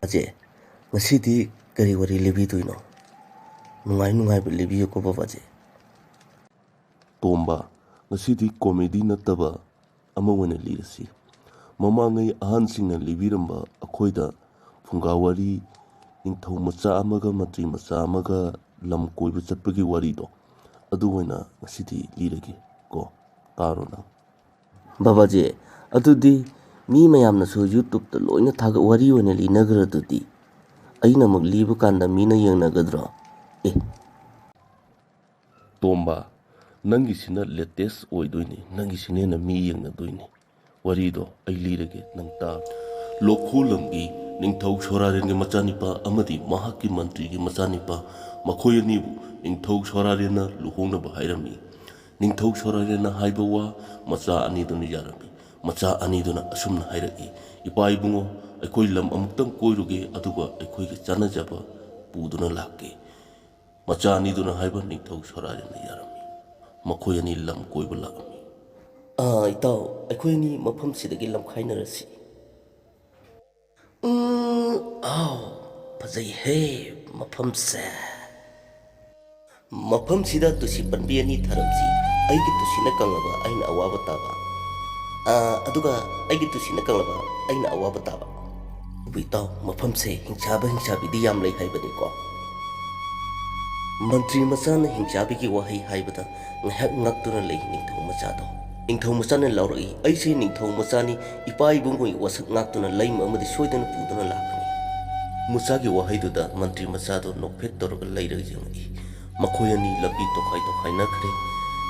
Aje, ngasidi kari wari libi tuino. Nungai libi ko babaje. Tomba, ngasidi komedi nataba ama wana lirasi. Mamangai ahansinga libiramba akoida funga wari Ningthou Macha amaga Mantri Macha amaga Lam Koiba chapagi warido. Adu waina ngasidi lirage ko tarona. Babaje, adudi mi mayamna so YouTube ta loina thaga wari wana linagra dudi. Aina mag libu kanda mina yengnagadro. Tomba, nangisina latest oidoini, nangisine na mi yengnadoini. Warido ay lirage nang ta. Lokhulamgi Ningthou Shoraren Machanipa amadi Mahaki Mantri Machanipa Makoyanibu Ningthou Shorarena Luhona Bahairami Ningthou Shorarena Haibawa Macha Aniduna Yarami Macha Aniduna Asumna Hairaki Ipai Bungo Akoi Lam Amuktan Koiruge Aduga Akoi Chana Jaba Buduna Laki Macha Aniduna Haiba Ningthou Shorarena Yarami Makoyani Lam Koiba Lakami Itaw, akoi ni mafam sidagi lam khainarasi. Fazai he mafam se. Mafam sida tusi panbiani tharamsi. Aigi tusi na kanglaba aina awaba taba. Aduga aigi tusi na kanglaba aina awaba taba. Itaw, mafam se hingchabi di yam lay haibani ko. Mantri Macha na hingchabi ki wahai haibada ngahak ngaktuna lay Ningthou Macha do. Ningthou Macha na lauragi aisi Ningthou Macha ni ipai bungoi wasak ngaktuna laim amadi soidana pudana lakani. Macha ki wahai duda Mantri Macha do nokphet toroga leiragadi jangai. Makoyani lambi tokhai nakhre.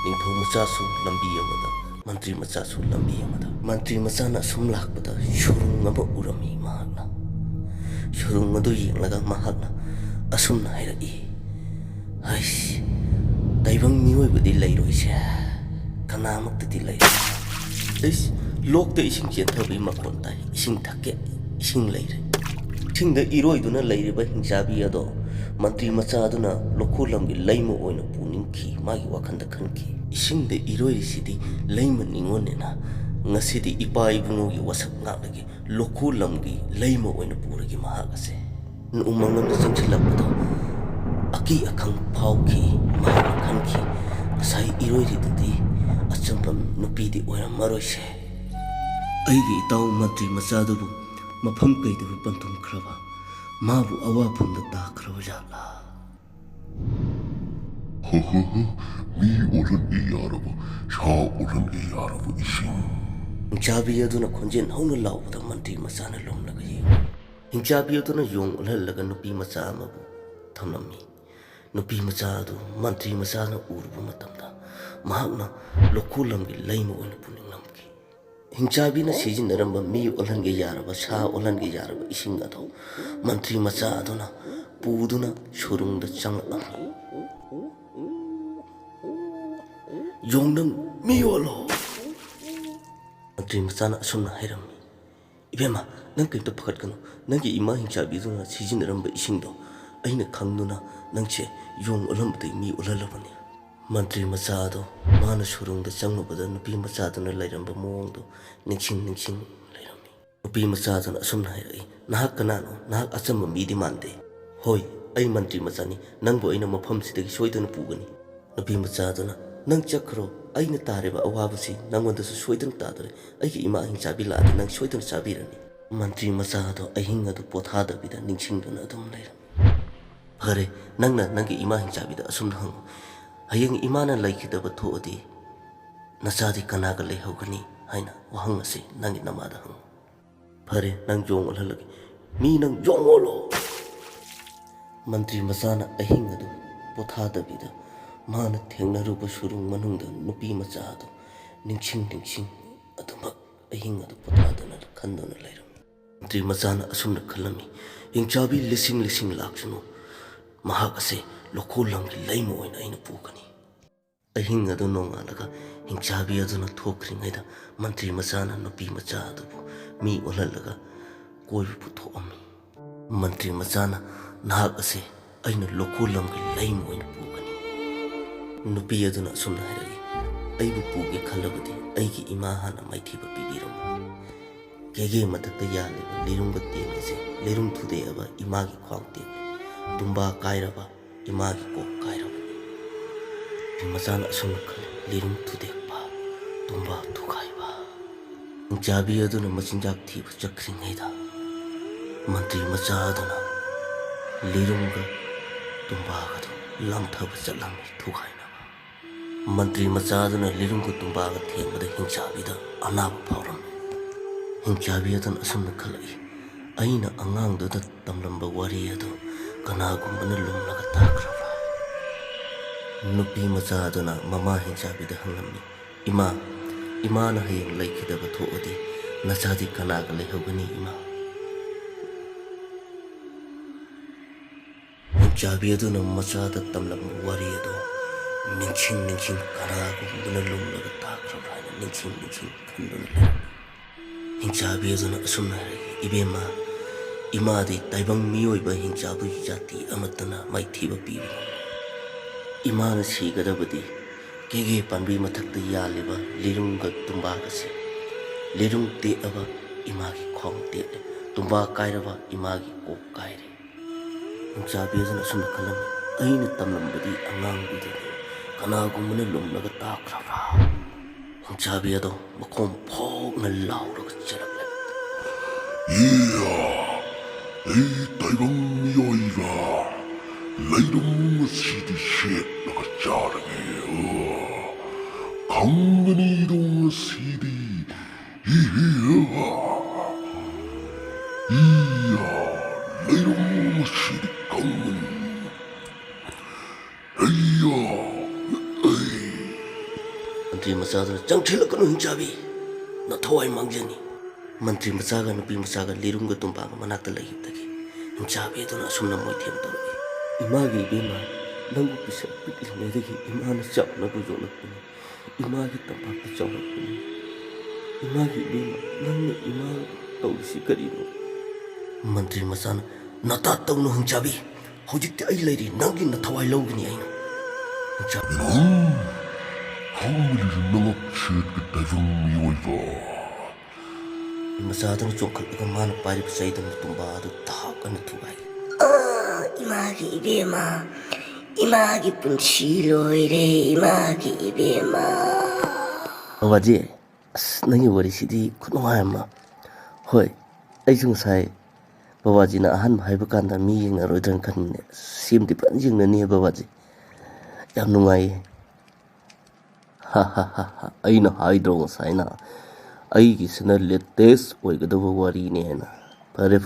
Ningthou Macha su lambi amada, Mantri Macha su lambi amada. Mantri Macha na sum lakpada shurung ama urami mahakna. Shurung adu yenglaga mahakna asumna hairagi. Aish, taibang miwai budi leiroise. Kanamak tadi lay. Aish, lok te ising jenthabi makon tai, ising thake, ising leire. Ising da iroi duna leire ba hingchabi ado. Mantri Macha aduna lokhulam gi leimo oina puningki magi wakhanda khanki. Ising da iroi sidi leima ningonena. Ngasidi ipai bungo gi wasak ngaklagi lokhulam gi leimo oina puragi mahagase. Numangam da sangsilapado. Aki akang pauki mahak khanki. Sai iroi ridudi achampam nupidi oira maroise. Aigi itaw Mantri Macha dubu mafam kaidubu pantum khraba. Mabu awapunda takraba jala. Mi oran yaraba, sha oran yaraba ising. Hingchabi aduna khonjen hauna laubada Mantri Macha na lomlaga yi. Hingchabi aduna yong ulhalaga nupi macha amabu thamnami. Nupi macha adu Mantri Macha na urbu matamda mahakna lokhulam gi leima oina puninglamki. Hingchabi na sizinaramba mi ulhange yaraba sa ulhange yaraba ising ado Mantri Macha aduna puduna shurungda changlami. Yongdang mi olo. Mantri Macha na asumna hairami. Ibema nang kaimta pakatkanu nangi ima hingchabi duna sizinaramba isingdo aina khangduna nangche yong ulambadai mi ulalabani. Mantri Macha do mana shurungda changlubada nupi macha duna lairamba mawangdo ningsing lairami. Nupi macha duna asumna hairagi nahak kanano nahak achamba midi mande. Hoi, ai Mantri Macha ni nangbo aina mafam sidagi soidana pugani. Nupi macha duna nang chakro aina tareba awabasi nangwandasu soidana tadare aigi ima hingchabi laade nang soidana chabirani. Mantri Macha do ahinga do pothadabida ningsingduna adum lairami. Hare nangna nangi ima hingchabida asumna hangu. Hayang imana laikidaba thoodi nachadi kanaga leihogani haina wahang asi nangi namada hangu. Hare nang jong ulhalagi mi nang jong olo. Mantri Macha na ahinga do pothadabida mana thengnaruba shurung manungda nupi macha ado ningsing adumak ahinga do pothadana khandona lairami. Mantri Macha na asumna khalami hingchabi lising laksunu mahak ase lokhulam gi leimo oina aina pukani. Ahinga adu nongalaga hingchabi aduna thokringaida Mantri Macha na nupi macha adubu mi ulhalaga koibu puthoami. Mantri Macha na nahak ase aina lokhulam gi leimo oina pukani. Nupi aduna asumna hairagi aibu puge khalabadi aigi ima hana maithiba pibiramu. Kege matakta yaliba lirungga tengase lirung thudeaba imagi khwang teng tumba kairaba imagi kok kairaba Masana asumna khale lirung thudekpa tumba thukaiba jabi aduna machinjak thiba chakringaida Mantri Macha aduna lirungga tumba gadu lamthaba chalami thukainaba Mantri Macha aduna lirungga tumba ga thengbada hinjabida anaba phauram hinjabi aduna asumna khalai aina angangduda tamlamba wari adu kanagumbana lumlaga takraba Nupi macha aduna mama hinjabida hanglamni ima na hayang laikidaba thoodi nachadi kanaga lehogani ima hinjabi aduna macha da tamlamba wari adu ningching kanagumbana lumlaga takraba ningching khanduna hinjabi aduna asumna ibema imadi taibang miyoiba hinjabu jati amatana maithiba piba Imana sigadabadi kege panbi mathakta yaliba lirungga tumbaga si lirung teaba imagi khong te tumba kairaba imagi kok kaire hinjabi aduna asumna khalam aina tamlambadi angangbuda kanagumana lumlaga takraba hinjabi ado makhom phogna lauraga chalakle taibang miyoiba leirung sidi shet naga charage kangani dong sidi leirung sidi kangani Mantri Macha aduna changthilakanu hinjabi na thawai mangjani Mantri Macha ga nupi macha ga lirungga tumbaga manakta lahibdagi hinjabi aduna asumna moithem tor Imagi bima nangu bisa pikirnedagi imana chawnabu yolakpani imagi tampakta chawrakpani imagi bima nangna ima tawrisi karino Mantri Machana nata tawnu hinjabi hojikti ai leiri nangi na thawai lawgani aina hinjabi hangli nangak chet ka taibang miyoiba Macha aduna chongkhalga mana parib saidam tumba adu thakana thugai Imagi ibema imagi punchi loire imagi ibema Babaji nangi wari sidi khunwai ma hoi aisung sai Babaji na ahan haiba kanda mi yeng na roidran khanne simdi pan yeng na ni Babaji yam nungai ha aina haidro sai na ai gi sna latest oigadaba wari ne na pare